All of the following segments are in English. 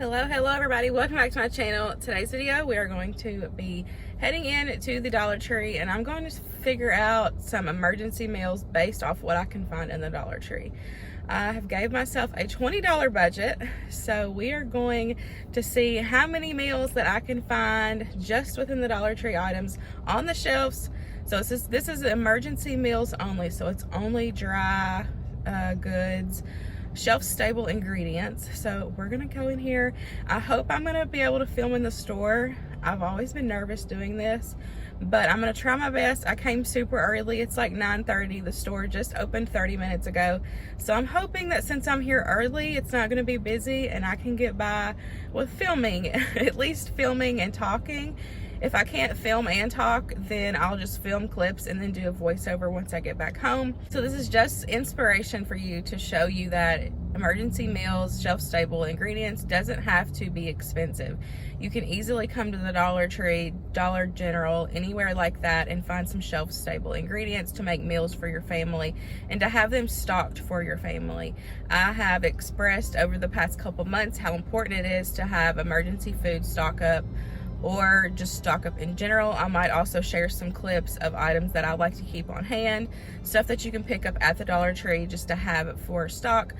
Hello everybody, welcome back to my channel. Today's video we are going to be heading in to the Dollar Tree and I'm going to figure out some emergency meals based off what I can find in the Dollar Tree. I have gave myself a $20 budget, so we are going to see how many meals that I can find just within the Dollar Tree items on the shelves. So this is emergency meals only, so it's only dry goods, shelf-stable ingredients. So we're gonna go in here. I hope I'm gonna be able to film in the store. I've always been nervous doing this, but I'm gonna try my best. I came super early. It's like 9:30. The store just opened 30 minutes ago. So I'm hoping that since I'm here early, it's not gonna be busy and I can get by with filming, at least filming and talking. If I can't film and talk, then I'll just film clips and then do a voiceover once I get back home. So this is just inspiration for you to show you that emergency meals, shelf-stable ingredients doesn't have to be expensive. You can easily come to the Dollar Tree, Dollar General, anywhere like that and find some shelf-stable ingredients to make meals for your family and to have them stocked for your family. I have expressed over the past couple months how important it is to have emergency food stock up, or just stock up in general. I might also share some clips of items that I like to keep on hand, stuff that you can pick up at the Dollar Tree just to have it for stock,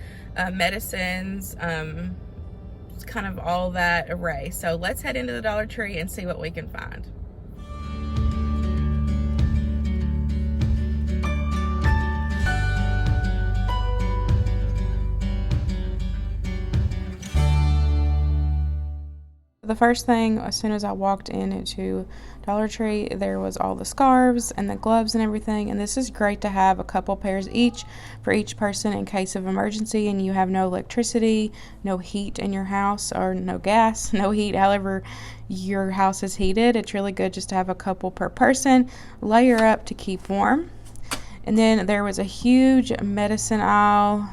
medicines, kind of all that array. So let's head into the Dollar Tree and see what we can find. The first thing, as soon as I walked into Dollar Tree, there was all the scarves and the gloves and everything, and this is great to have a couple pairs each for each person in case of emergency and you have no electricity, no heat in your house, or no gas, no heat, however your house is heated. It's really good just to have a couple per person, layer up to keep warm. And then there was a huge medicine aisle,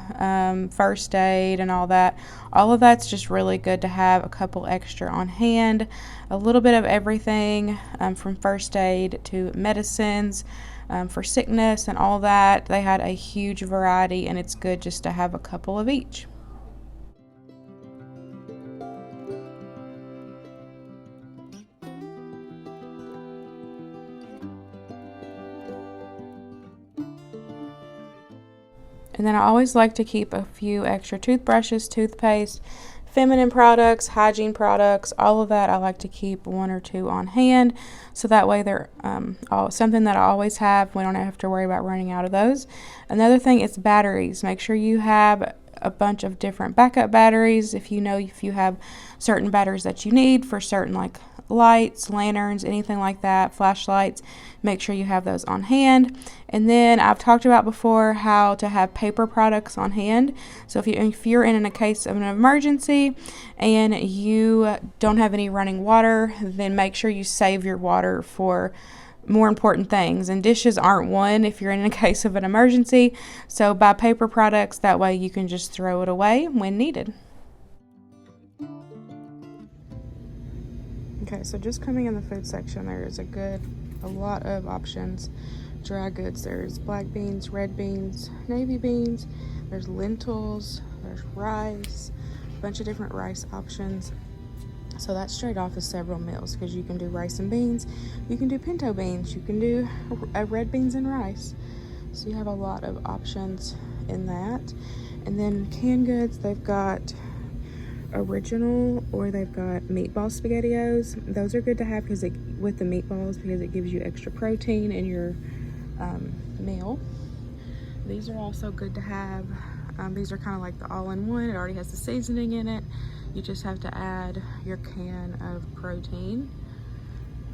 first aid and all that. All of that's just really good to have a couple extra on hand. A little bit of everything, from first aid to medicines, for sickness and all that. They had a huge variety and it's good just to have a couple of each. And then I always like to keep a few extra toothbrushes, toothpaste, feminine products, hygiene products, all of that. I like to keep one or two on hand, so that way they're something that I always have. We don't have to worry about running out of those. Another thing is batteries. Make sure you have a bunch of different backup batteries. If you have certain batteries that you need for certain, like lights, lanterns, anything like that, flashlights, make sure you have those on hand. And then I've talked about before how to have paper products on hand. So if you're in a case of an emergency and you don't have any running water, then make sure you save your water for more important things, and dishes aren't one if you're in a case of an emergency. So buy paper products, that way you can just throw it away when needed. Okay, so just coming in the food section, there is a lot of options. Dry goods, there's black beans, red beans, navy beans, there's lentils, there's rice, a bunch of different rice options. So that's straight off of several meals, because you can do rice and beans, you can do pinto beans, you can do red beans and rice. So you have a lot of options in that. And then canned goods, they've got original, or they've got Meatball Spaghettios. Those are good to have with the meatballs, because it gives you extra protein in your meal. These are also good to have. These are kind of like the all-in-one. It already has the seasoning in it. You just have to add your can of protein.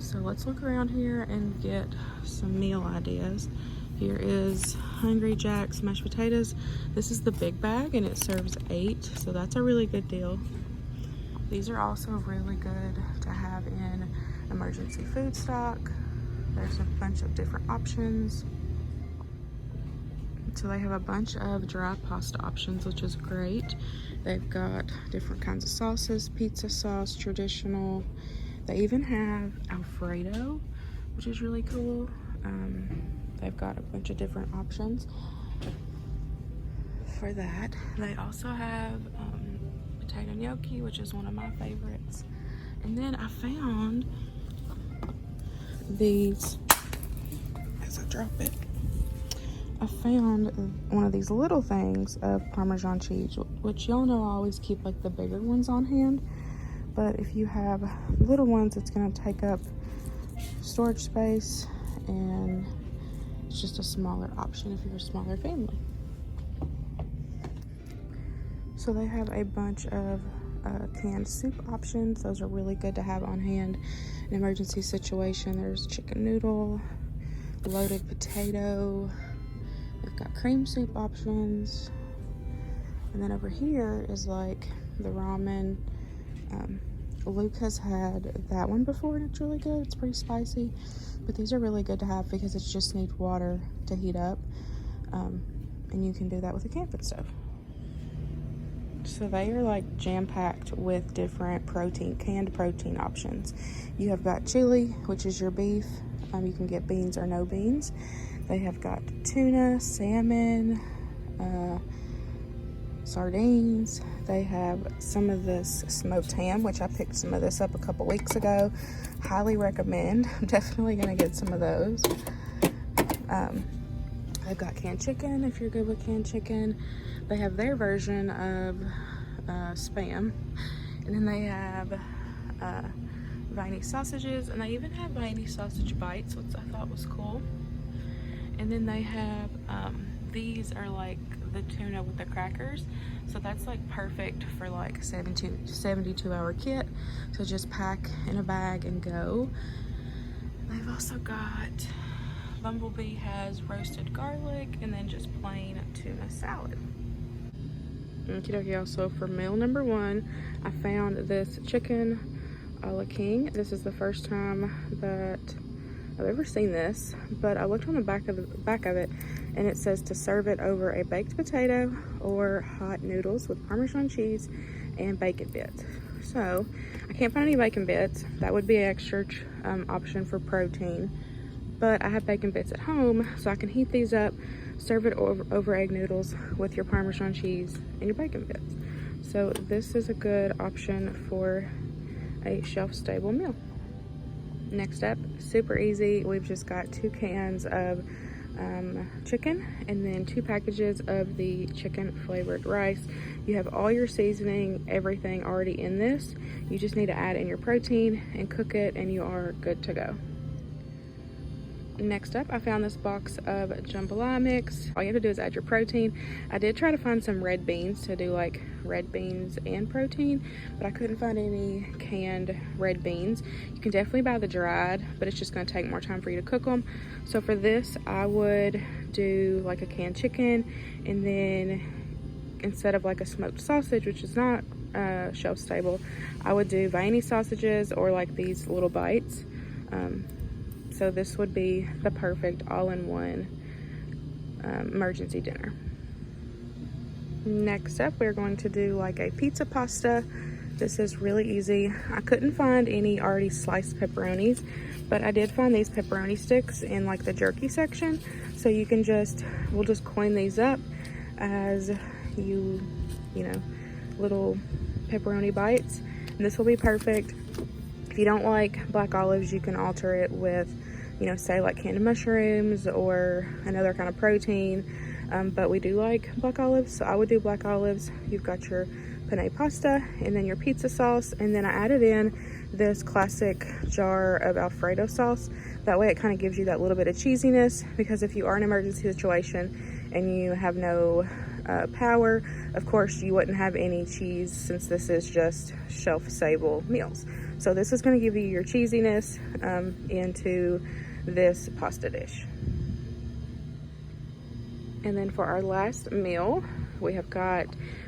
So let's look around here and get some meal ideas. Here is Hungry Jack's mashed potatoes. This is the big bag and it serves 8, so that's a really good deal. These are also really good to have in emergency food stock. There's a bunch of different options. So they have a bunch of dry pasta options, which is great. They've got different kinds of sauces, pizza sauce, traditional. They even have Alfredo, which is really cool. They've got a bunch of different options for that. They also have potato gnocchi, which is one of my favorites. And then I found these, as I drop it, I found one of these little things of Parmesan cheese, which y'all know I always keep like the bigger ones on hand. But if you have little ones, it's gonna take up storage space, and it's just a smaller option if you're a smaller family. So they have a bunch of canned soup options. Those are really good to have on hand in an emergency situation. There's chicken noodle, loaded potato. They've got cream soup options. And then over here is like the ramen. Luke has had that one before and it's really good. It's pretty spicy, but these are really good to have because it just needs water to heat up. And you can do that with a camping stove. So they are like jam-packed with different canned protein options. You have got chili, which is your beef. You can get beans or no beans. They have got tuna, salmon, sardines. They have some of this smoked ham, which I picked some of this up a couple weeks ago. Highly recommend. I'm definitely gonna get some of those. They've got canned chicken if you're good with canned chicken. They have their version of Spam. And then they have Viennese sausages, and they even have Viennese sausage bites, which I thought was cool. And then they have, these are like the tuna with the crackers. So that's like perfect for like 72-hour kit. So just pack in a bag and go. They've also got, Bumblebee has roasted garlic and then just plain tuna salad. Okie dokie. Also for meal number one, I found this chicken a la king. This is the first time that I've ever seen this, but I looked on the back of it, and it says to serve it over a baked potato or hot noodles with Parmesan cheese and bacon bits. So I can't find any bacon bits. That would be an extra option for protein, but I have bacon bits at home, so I can heat these up, serve it over egg noodles with your Parmesan cheese and your bacon bits. So this is a good option for a shelf-stable meal. Next up, super easy. We've just got 2 cans of chicken and then 2 packages of the chicken flavored rice. You have all your seasoning, everything already in this. You just need to add in your protein and cook it, and you are good to go. Next up, I found this box of jambalaya mix. All you have to do is add your protein. I did try to find some red beans to do like red beans and protein, but I couldn't find any canned red beans. You can definitely buy the dried, but it's just gonna take more time for you to cook them. So for this, I would do like a canned chicken, and then instead of like a smoked sausage, which is not shelf stable, I would do Viennese sausages or like these little bites. So this would be the perfect all-in-one emergency dinner. Next up, we're going to do like a pizza pasta. This is really easy. I couldn't find any already sliced pepperonis, but I did find these pepperoni sticks in like the jerky section. So you can we'll just coin these up as you know, little pepperoni bites. And this will be perfect. If you don't like black olives, you can alter it with, you know, say like canned mushrooms or another kind of protein. But we do like black olives, so I would do black olives. You've got your penne pasta and then your pizza sauce, and then I added in this classic jar of Alfredo sauce. That way it kind of gives you that little bit of cheesiness, because if you are in an emergency situation and you have no power, of course you wouldn't have any cheese, since this is just shelf-stable meals. So this is going to give you your cheesiness into this pasta dish. And then for our last meal, we have got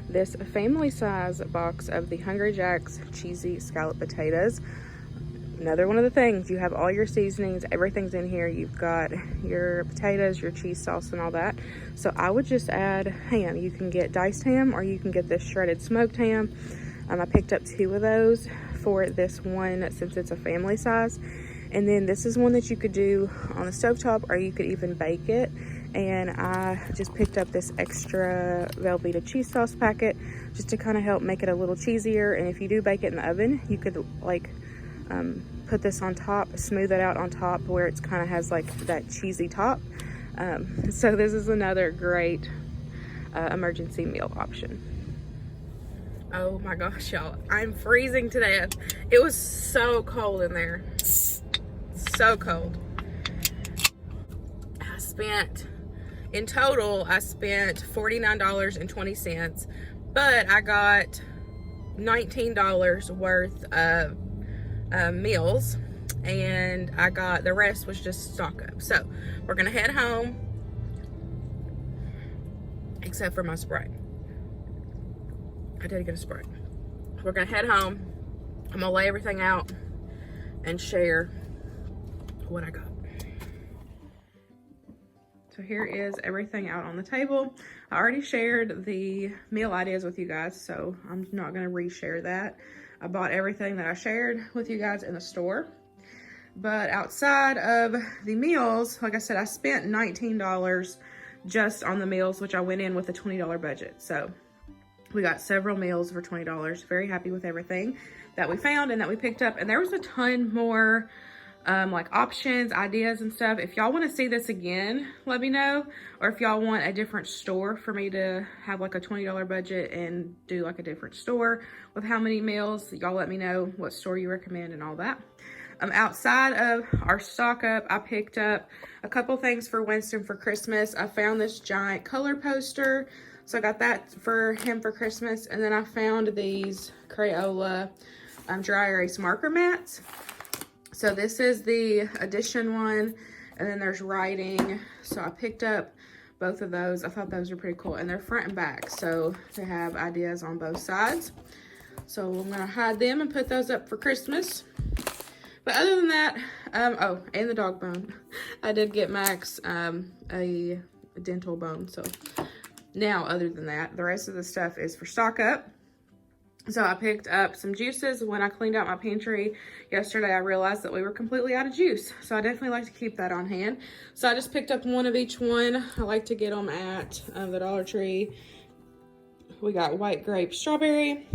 this family size box of the Hungry Jack's cheesy scallop potatoes. Another one of the things, you have all your seasonings, everything's in here. You've got your potatoes, your cheese sauce and all that. So I would just add ham. You can get diced ham or you can get this shredded smoked ham. I picked up 2 of those for this one since it's a family size. And then this is one that you could do on the stovetop, or you could even bake it. And I just picked up this extra Velveeta cheese sauce packet just to kind of help make it a little cheesier. And if you do bake it in the oven, you could like put this on top, smooth it out on top where it's kind of has like that cheesy top. So this is another great emergency meal option. Oh my gosh, y'all, I'm freezing to death. It was so cold in there, so cold. In total, I spent $49.20, but I got $19 worth of meals, and I got the rest was just stock up. So we're gonna head home, except for my Sprite. I did get a Sprite. We're gonna head home. I'm gonna lay everything out and share what I got. So here is everything out on the table. I already shared the meal ideas with you guys, so I'm not gonna reshare that. I bought everything that I shared with you guys in the store. But outside of the meals, like I said, I spent $19 just on the meals, which I went in with a $20 budget. So we got several meals for $20. Very happy with everything that we found and that we picked up. And there was a ton more like options, ideas and stuff. If y'all want to see this again, let me know. Or if y'all want a different store for me to have like a $20 budget and do like a different store with how many meals, y'all let me know what store you recommend and all that. Outside of our stock up, I picked up a couple things for Winston for Christmas. I found this giant color poster, so I got that for him for Christmas. And then I found these Crayola dry erase marker mats. So this is the edition one, and then there's writing. So I picked up both of those. I thought those were pretty cool, and they're front and back, so they have ideas on both sides. So I'm gonna hide them and put those up for Christmas. But other than that, oh, and the dog bone. I did get Max a dental bone. So now, other than that, the rest of the stuff is for stock up. So I picked up some juices. When I cleaned out my pantry yesterday, I realized that we were completely out of juice. So I definitely like to keep that on hand. So I just picked up one of each one. I like to get them at the Dollar Tree. We got white grape strawberry,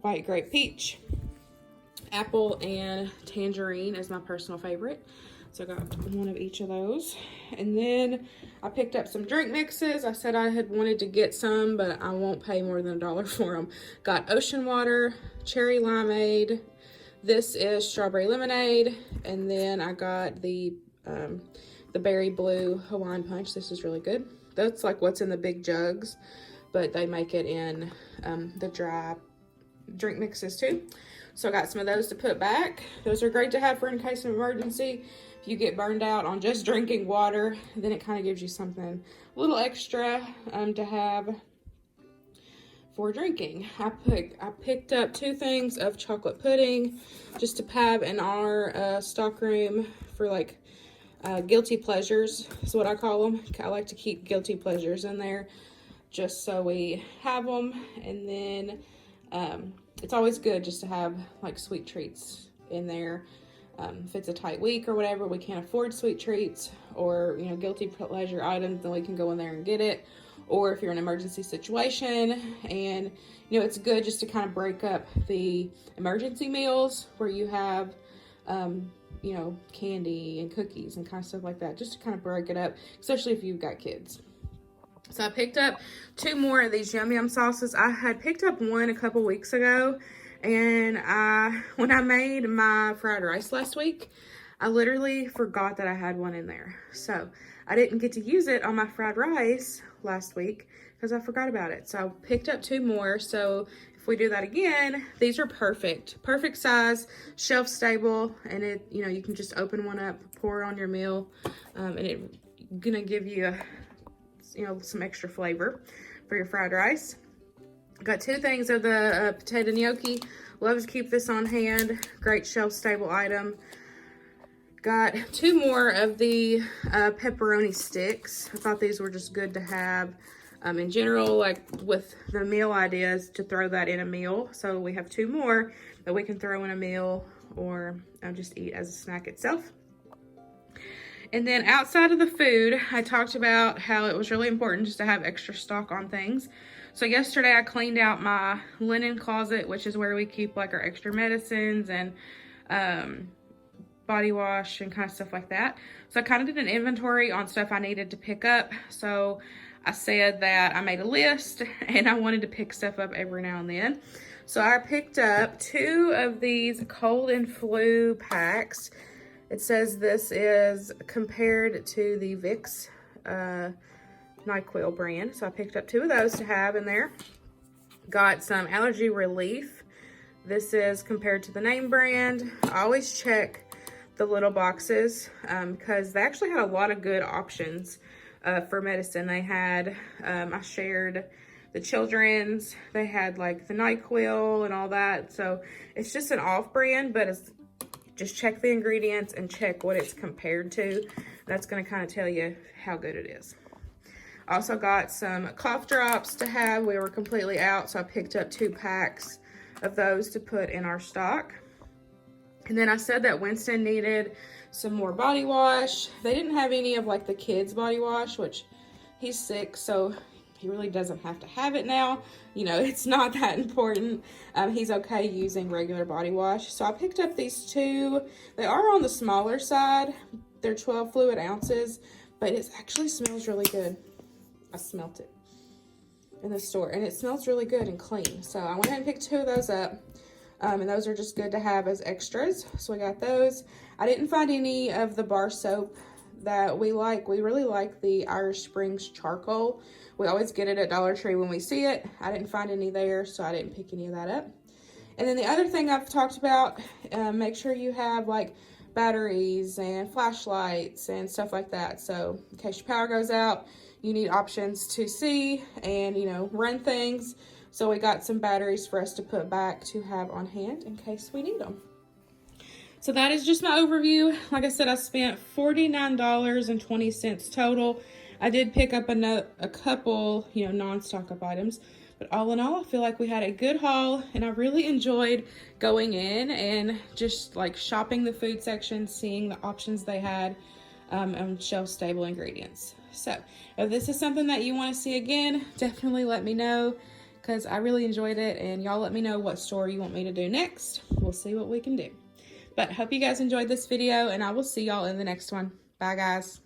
white grape peach, apple, and tangerine is my personal favorite. So I got one of each of those. And then I picked up some drink mixes. I said I had wanted to get some, but I won't pay more than $1 for them. Got ocean water, cherry limeade. This is strawberry lemonade. And then I got the berry blue Hawaiian punch. This is really good. That's like what's in the big jugs, but they make it in the dry drink mixes too. So I got some of those to put back. Those are great to have for in case of emergency. If you get burned out on just drinking water, then it kind of gives you something a little extra to have for drinking. I picked up 2 things of chocolate pudding just to have in our stockroom for like guilty pleasures is what I call them. I like to keep guilty pleasures in there just so we have them. And then it's always good just to have like sweet treats in there. If it's a tight week or whatever, we can't afford sweet treats or, you know, guilty pleasure items, then we can go in there and get it. Or if you're in an emergency situation, and, you know, it's good just to kind of break up the emergency meals where you have, you know, candy and cookies and kind of stuff like that, just to kind of break it up, especially if you've got kids. So I picked up 2 more of these Yum Yum sauces. I had picked up one a couple weeks ago, and when I made my fried rice last week, I literally forgot that I had one in there. So I didn't get to use it on my fried rice last week because I forgot about it. So I picked up 2 more. So if we do that again, these are perfect size, shelf stable, and it, you know, you can just open one up, pour it on your meal, and it's gonna give you you know, some extra flavor for your fried rice. Got 2 things of the potato gnocchi. Love to keep this on hand. Great shelf stable item. Got 2 more of the pepperoni sticks. I thought these were just good to have in general, like with the meal ideas, to throw that in a meal. So we have 2 more that we can throw in a meal or just eat as a snack itself. And then outside of the food, I talked about how it was really important just to have extra stock on things. So yesterday I cleaned out my linen closet, which is where we keep like our extra medicines and body wash and kind of stuff like that. So I kind of did an inventory on stuff I needed to pick up. So I said that I made a list and I wanted to pick stuff up every now and then. So I picked up 2 of these cold and flu packs. It says this is compared to the Vicks NyQuil brand. So I picked up 2 of those to have in there. Got some allergy relief. This is compared to the name brand. I always check the little boxes because they actually had a lot of good options for medicine. They had, I shared the children's, they had like the NyQuil and all that. So it's just an off brand, but it's just check the ingredients and check what it's compared to. That's gonna kind of tell you how good it is. Also got some cough drops to have. We were completely out, so I picked up 2 packs of those to put in our stock. And then I said that Winston needed some more body wash. They didn't have any of like the kids body wash, which he's sick, so he really doesn't have to have it now. You know, it's not that important. He's okay using regular body wash. So I picked up these 2. They are on the smaller side. They're 12 fluid ounces, but it actually smells really good. I smelt it in the store and it smells really good and clean. So I went ahead and picked 2 of those up. And those are just good to have as extras. So we got those. I didn't find any of the bar soap that we like. We really like the Irish Springs charcoal. We always get it at Dollar Tree when we see it. I didn't find any there, so I didn't pick any of that up. And then the other thing I've talked about, make sure you have like batteries and flashlights and stuff like that. So in case your power goes out, you need options to see and, you know, run things. So we got some batteries for us to put back to have on hand in case we need them. So that is just my overview. Like I said, I spent $49.20 total. I did pick up a couple, you know, non-stock up items. But all in all, I feel like we had a good haul and I really enjoyed going in and just like shopping the food section, seeing the options they had on shelf-stable ingredients. So if this is something that you want to see again, definitely let me know, because I really enjoyed it, and y'all let me know what store you want me to do next. We'll see what we can do. But hope you guys enjoyed this video, and I will see y'all in the next one. Bye, guys.